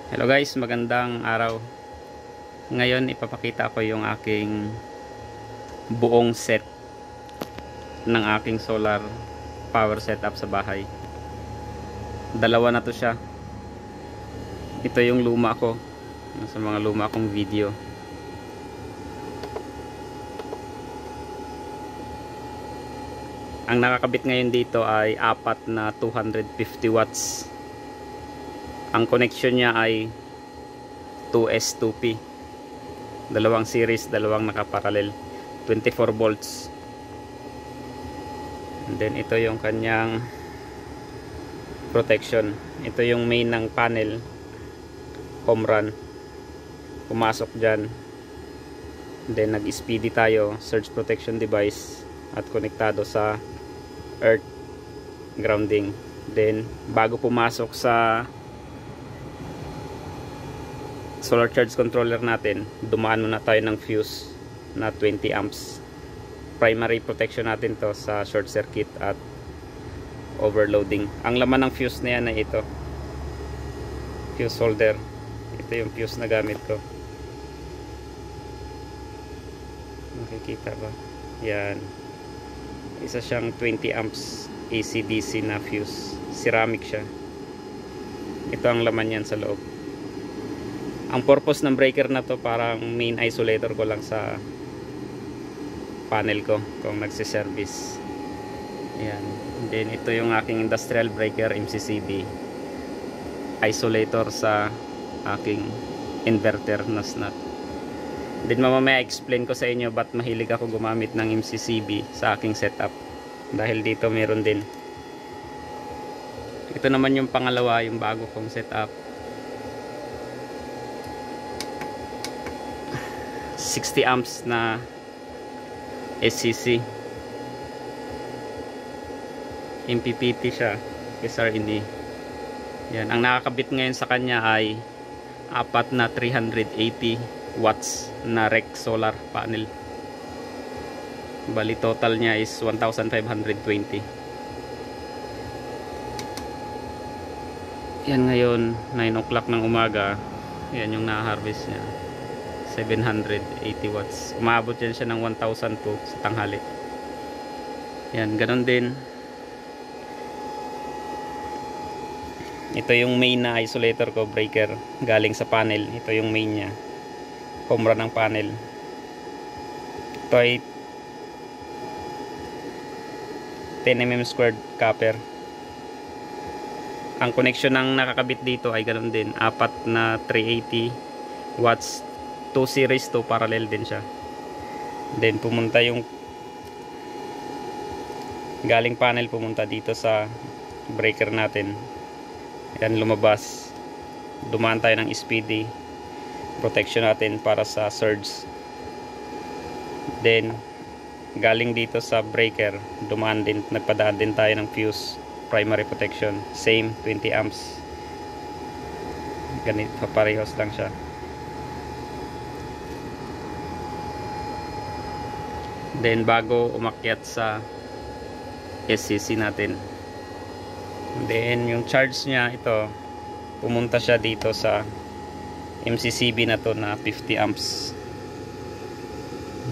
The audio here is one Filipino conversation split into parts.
Hello guys, magandang araw. Ngayon ipapakita ko yung aking buong set ng aking solar power setup sa bahay. Dalawa na to siya. Ito yung luma ko, sa mga luma kong video. Ang nakakabit ngayon dito ay apat na 250 watts. Ang connection niya ay 2S2P, dalawang series, dalawang nakaparallel, 24 volts. And then ito yung kanyang protection. Ito yung main ng panel, home run, pumasok dyan. Then nag-speedy tayo, surge protection device, at konektado sa earth grounding. Then bago pumasok sa solar charge controller natin, dumaan muna tayo ng fuse na 20 amps. Primary protection natin to sa short circuit at overloading. Ang laman ng fuse na yan ay ito, fuse holder. Ito yung fuse na gamit ko. Makikita ba? Yan, isa siyang 20 amps AC/DC na fuse, ceramic siya. Ito ang laman yan sa loob. Ang purpose ng breaker na to, parang main isolator ko lang sa panel ko kung nagsiservice. Ayan. And then ito yung aking industrial breaker MCCB, isolator sa aking inverter na snap. Then mamaya explain ko sa inyo ba't mahilig ako gumamit ng MCCB sa aking setup, dahil dito meron din. Ito naman yung pangalawa, yung bago kong setup. 60 amps na SCC, MPPT siya, SRNE. Yan, ang nakakabit ngayon sa kanya ay apat na 380 watts na rec solar panel. Bali total niya is 1,520. Yan, ngayon 9 o'clock ng umaga. Yan yung na-harvest niya, 780 watts. Umabot yan siya ng 1,002 sa tanghali. Yan, ganun din. Ito yung main na isolator ko, breaker, galing sa panel. Ito yung main niya, home run ng panel. Ito ay 10 mm squared copper. Ang connection ng nakakabit dito ay ganun din, apat na 380 watts, 2 series, 2 parallel din siya. Then pumunta yung galing panel, pumunta dito sa breaker natin. Yan, lumabas, dumaan tayo ng speedy protection natin para sa surge. Then galing dito sa breaker, dumaan din, nagpadaan din tayo ng fuse, primary protection, same 20 amps. Ganito, parehos lang siya. Then bago umakyat sa SCC natin, then yung charge niya, ito, pumunta siya dito sa MCCB na to na 50 amps.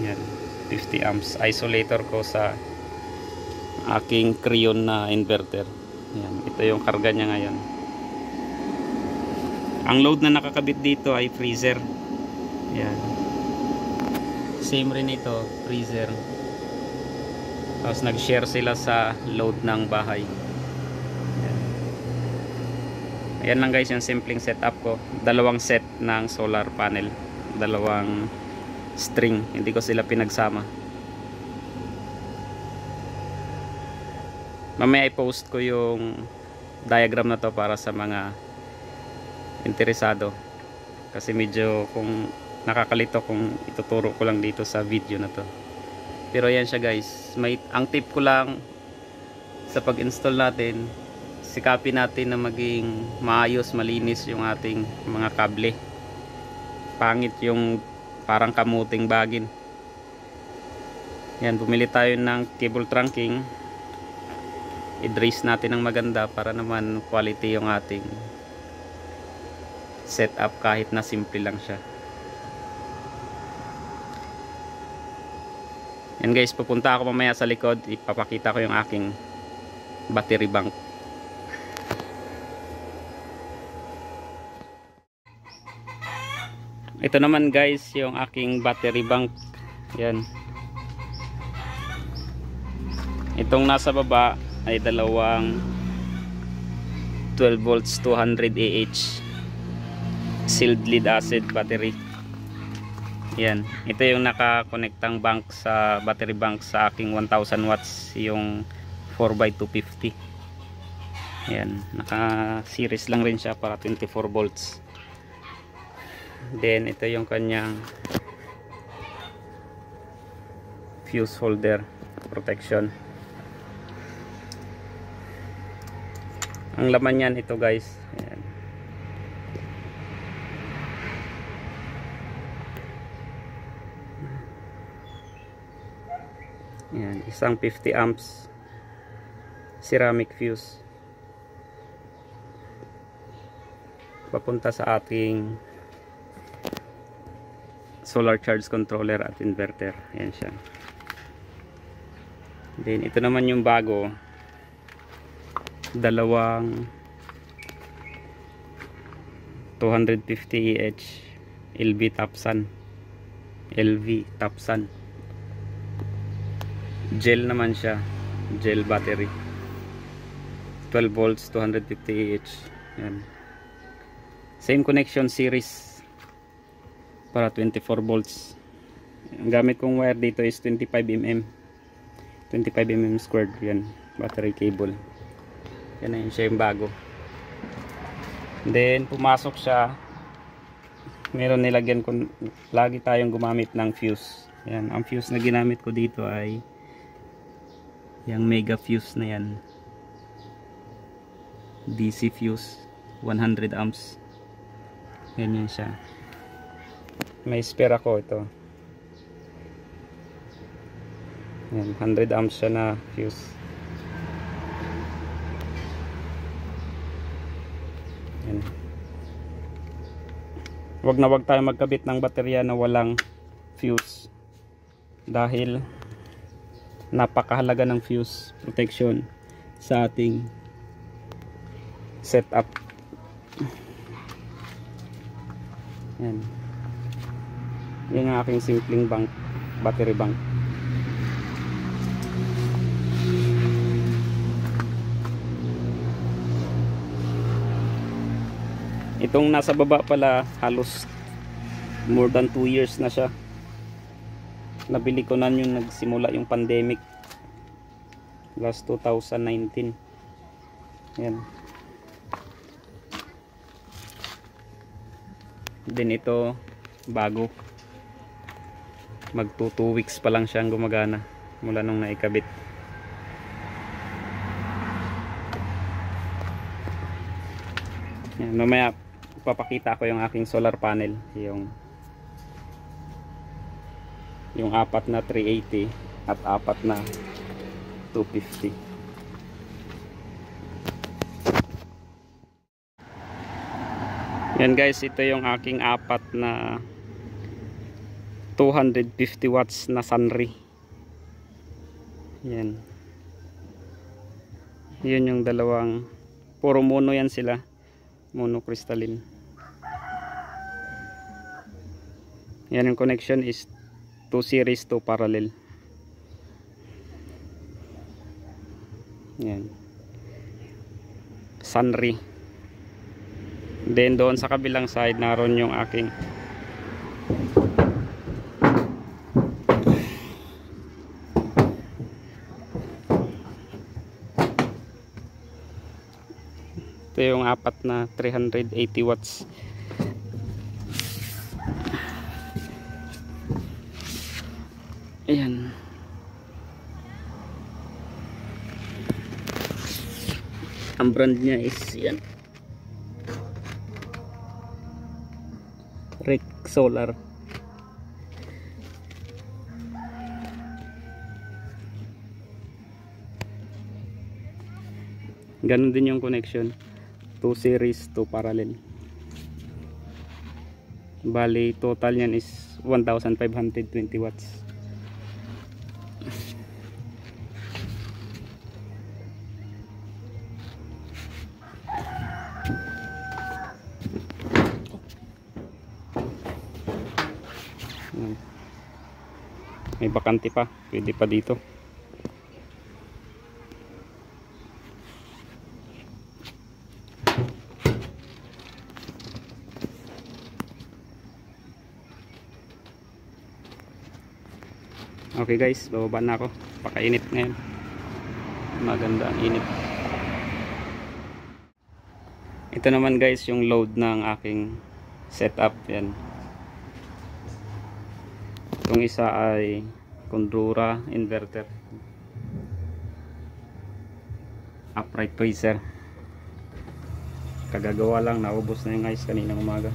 Yan, 50 amps isolator ko sa aking Creon na inverter. Yan, ito yung karga niya ngayon. Ang load na nakakabit dito ay freezer. Yan, same rin ito, freezer. Tapos nag-share sila sa load ng bahay. Ayan lang guys yung simpleng setup ko. Dalawang set ng solar panel, dalawang string, hindi ko sila pinagsama. Mamaya i-post ko yung diagram na to para sa mga interesado, kasi medyo kung nakakalito kung ituturo ko lang dito sa video na to. Pero yan siya guys. Ang tip ko lang sa pag-install natin, sikapin natin na maging maayos, malinis yung ating mga kable. Pangit yung parang kamuting bagin. Yan, bumili tayo ng cable trunking. I-brace natin ng maganda para naman quality yung ating setup kahit na simple lang siya. Yan guys, pupunta ako mamaya sa likod, ipapakita ko yung aking battery bank. Ito naman guys yung aking battery bank. Yan. Itong nasa baba ay dalawang 12 volts 200 Ah sealed lead acid battery. Yan, ito yung nakakonektang bank sa battery bank sa aking 1000 watts, yung 4x250. Yan, naka series lang rin siya para 24 volts. Then ito yung kanyang fuse holder protection. Ang laman niyan ito guys. Ayan. Ayan, isang 50 amps ceramic fuse papunta sa ating solar charge controller at inverter. Ayan siya. Then ito naman yung bago, dalawang 250 Ah LV Topsun gel naman siya, gel battery, 12 volts 250 Ah. Yan. Same connection series para 24 volts. Ang gamit kong wire dito is 25 mm squared. Yan, battery cable. Yan na yun siya, yung bago. Then pumasok siya, meron nilagyan ko, lagi tayong gumamit ng fuse. Yan, ang fuse na ginamit ko dito ay yung mega fuse na yan, DC fuse 100 amps. Yan yun siya. May spare ako ito. Yan, 100 amps siya na fuse. Yan. Wag na wag tayo magkabit ng baterya na walang fuse, dahil napakahalaga ng fuse protection sa ating setup. Yan. Yan ang aking simpleng bank, battery bank. Itong nasa baba pala, halos more than 2 years na siya. Nabili ko na yung nagsimula yung pandemic last 2019. Yan. Then ito bago, mag 2 weeks pa lang siyang gumagana mula nung naikabit. Yan, mamaya papakita ko yung aking solar panel, yung apat na 380 at apat na 250. Yan guys, ito yung aking apat na 250 watts na Sunray. Yan. Yun yung dalawang, puro mono yan sila, mono crystalline. Yan, yung connection is 2 series, 2 parallel. Yan, Sunray. Then doon sa kabilang side naroon yung aking ito yung apat na 380 watts. Ayan. Ang brand niya is yan, Rec Solar. Ganun din yung connection, 2 series, 2 parallel. Bali total niyan is 1520 watts. May bakante pa, pwede pa dito. Okay guys, bababa na ako. Pakainit ngayon. Maganda ang init. Ito naman guys yung load ng aking setup. Yan. Itong isa ay Condura inverter. Upright freezer. Kagagawa lang, naubos na yung ice kaninang umaga.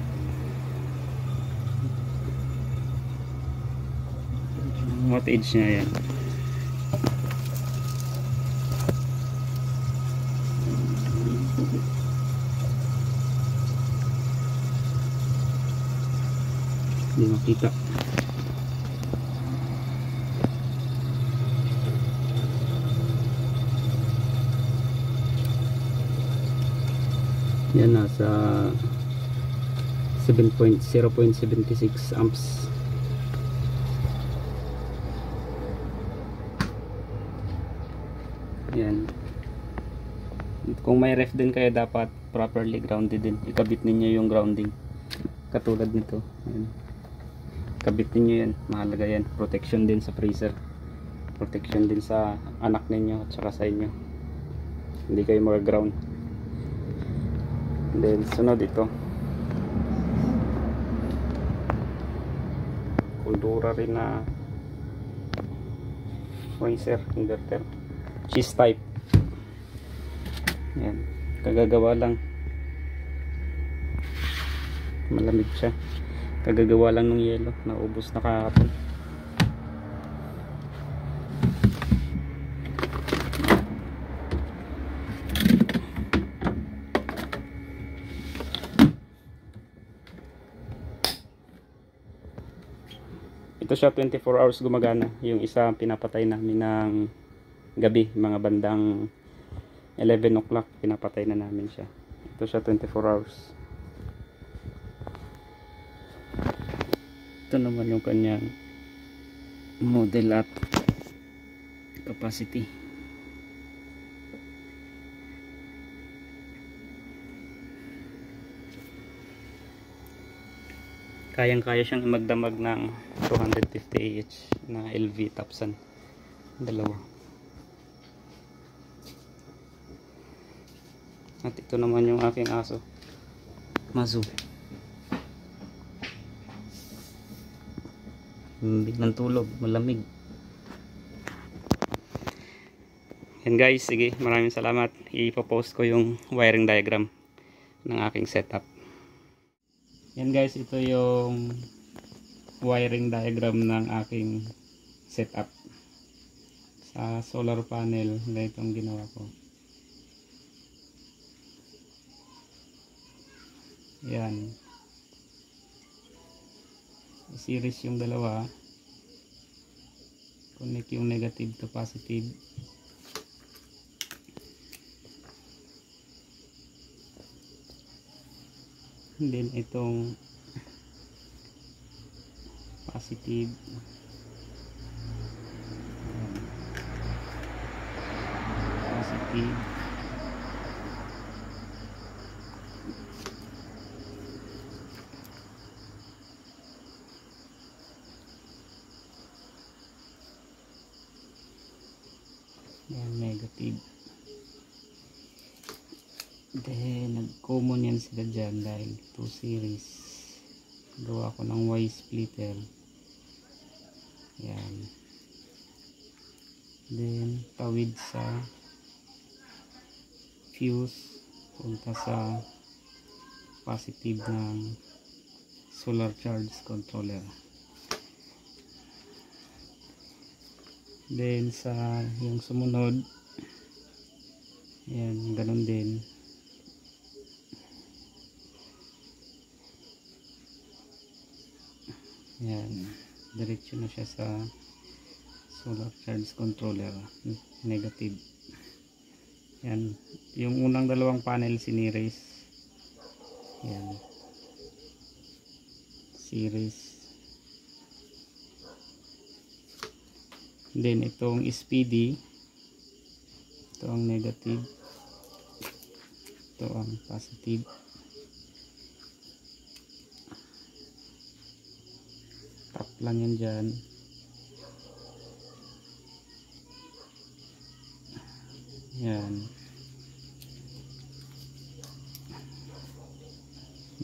Wattage niya yan. Hindi makita. Yan, nasa 0.76 amps. Yan. Kung may ref din kayo, dapat properly grounded din. Ikabit ninyo yung grounding katulad nito. Yan. Kabit ninyo yan, mahalaga yan. Protection din sa freezer, protection din sa anak ninyo at saka sa inyo, hindi kayo mag-ground. Then sunod ito, Condura rin na freezer inverter, cheese type. Yan, kagagawa lang, malamig siya, kagagawa lang ng yelo, naubos na kahapon. Ito siya 24 hours gumagana. Yung isa pinapatay namin ng gabi, mga bandang 11 o'clock pinapatay na namin siya. Ito siya 24 hours. Ito naman yung kanyang model at capacity. Kayang-kaya siyang magdamag ng 250 Ah na LV Topsan. Dalawa. At ito naman yung aking aso, Mazu. Biglang tulog, malamig. Yan guys, sige, maraming salamat. Ipopost ko yung wiring diagram ng aking setup. Yan guys, ito yung wiring diagram ng aking setup sa solar panel. Ganito ang ginawa ko. Yan, series yung dalawa, connect yung negative to positive. And then itong positive, positive, yan negative. Then nag-common yan sila dyan dahil 2 series. Gawa ko ng Y splitter. Yan. Then tawid sa fuse punta sa positive ng solar charge controller. Then sa yung sumunod, yan, ganun din. Yan, diretso na siya sa solar charge controller, negative. Yan, yung unang dalawang panel siniris. Yan, series. Then itong SPD, ito ang negative, ito ang positive. Tap lang yan dyan. Yan,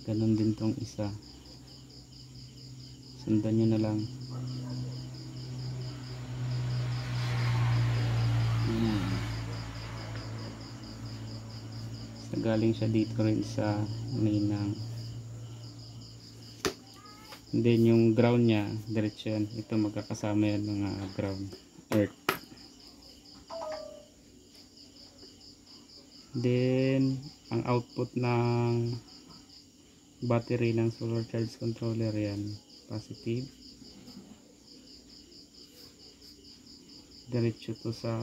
ganun din tong isa, sundan nyo na lang. Yan, so, galing siya dito rin sa main ng, and then yung ground nya diretso yan, ito magkakasama yan mga ground, earth. Then ang output ng battery ng solar charge controller, yan positive, diretso to sa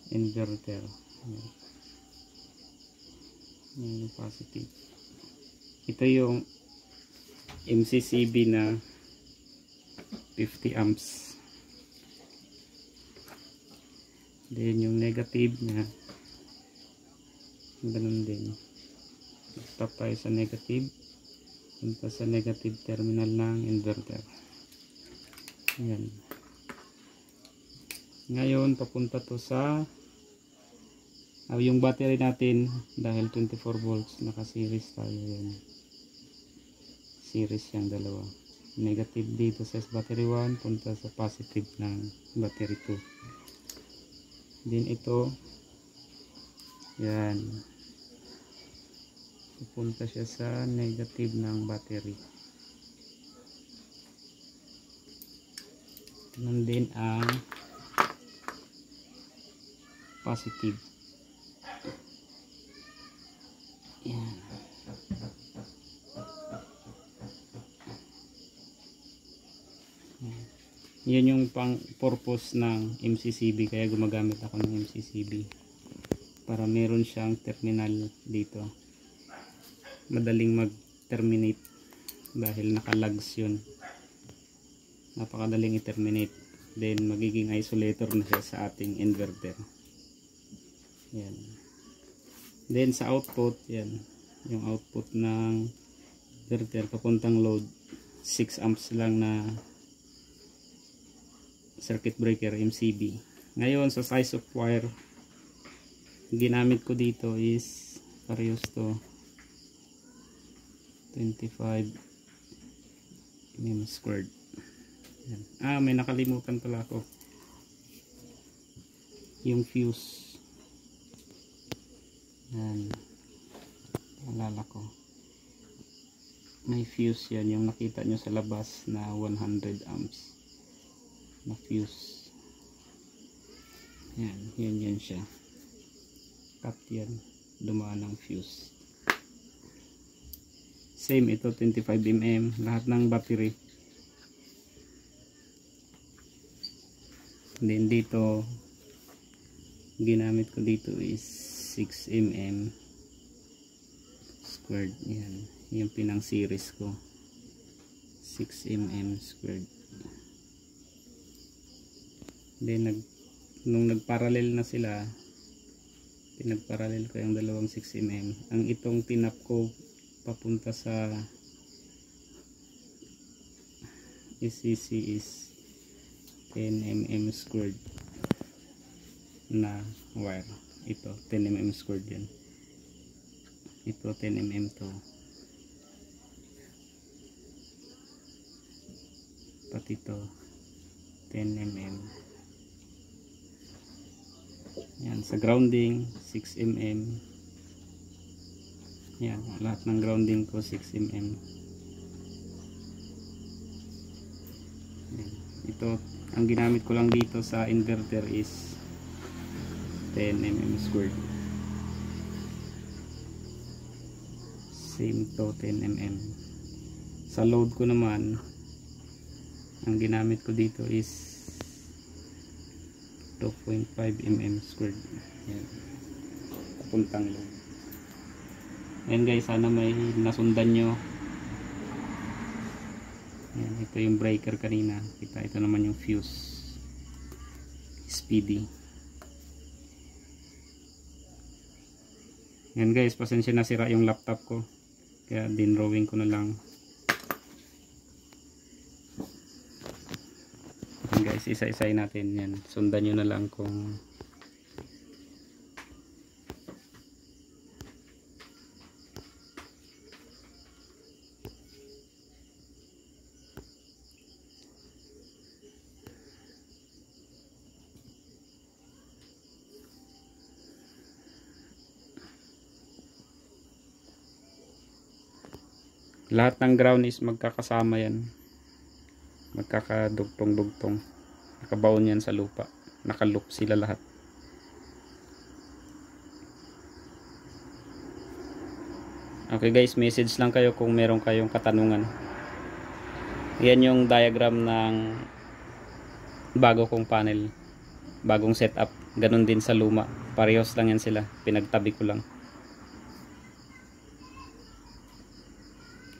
inverter. Yan yung positive. Ito yung MCCB na 50 amps. Then yung negative nya ganun din. Stop tayo sa negative, punta sa negative terminal ng inverter. Ayan. Ngayon papunta to sa yung battery natin, dahil 24 volts naka series tayo. Yan, series yung dalawa, negative dito sa battery 1, punta sa positive ng battery 2. Then ito, yan, pupunta siya sa negative ng battery. Ganun din ang positive. Yan. Yan yung pang purpose ng MCCB, kaya gumagamit ako ng MCCB para meron siyang terminal dito, madaling mag-terminate dahil naka-lugs yun, napakadaling i-terminate. Then magiging isolator na siya sa ating inverter. Yan. Then sa output, yan yung output ng inverter papuntang load, 6 amps lang na circuit breaker MCB. Ngayon sa size of wire ginamit ko dito is parehas to 25 mm squared. Yan. May nakalimutan pala ako, yung fuse. Yan, alala ko, may fuse yan, yung nakita nyo sa labas na 100 amps na fuse. Yan, yan siya, cut yan, dumaan ng fuse. Same ito, 25 mm lahat ng battery. Then dito ginamit ko dito is 6 mm squared. Yan, yung pinang series ko, 6 mm squared. Then nung nagparallel na sila, pinagparallel ko yung dalawang 6 mm. Ang itong tinap ko papunta sa SCC is 10 mm squared na wire. Ito 10 mm squared yan, ito 10 mm to, pati ito 10 mm. Yan, sa grounding 6 mm. Yan, lahat ng grounding ko 6 mm. Yan. Ito, ang ginamit ko lang dito sa inverter is 10 mm squared. Same to 10 mm. Sa load ko naman Ang ginamit ko dito is 2.5 mm squared. Yan. Papuntang loob. Ayan guys, sana may nasundan nyo. Ayan, ito yung breaker kanina. Ito naman yung fuse. Speedy. Ayan guys, pasensya na, sira yung laptop ko. Kaya dinrawing ko na lang. Ayan guys, isa-isay natin yan. Sundan nyo na lang kung lahat ng ground is magkakasama yan. Magkakadugtong-dugtong. Nakabaon yan sa lupa. Nakaloop sila lahat. Okay guys, message lang kayo kung meron kayong katanungan. Yan yung diagram ng bago kong panel. Bagong setup. Ganun din sa luma. Parehas lang yan sila. Pinagtabi ko lang.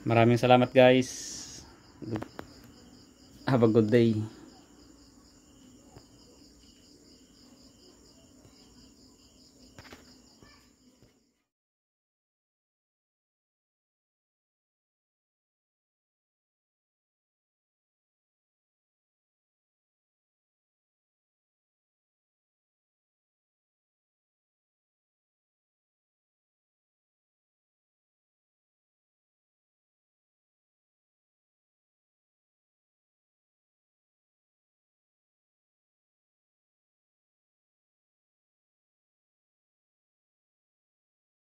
Maraming salamat guys. Have a good day.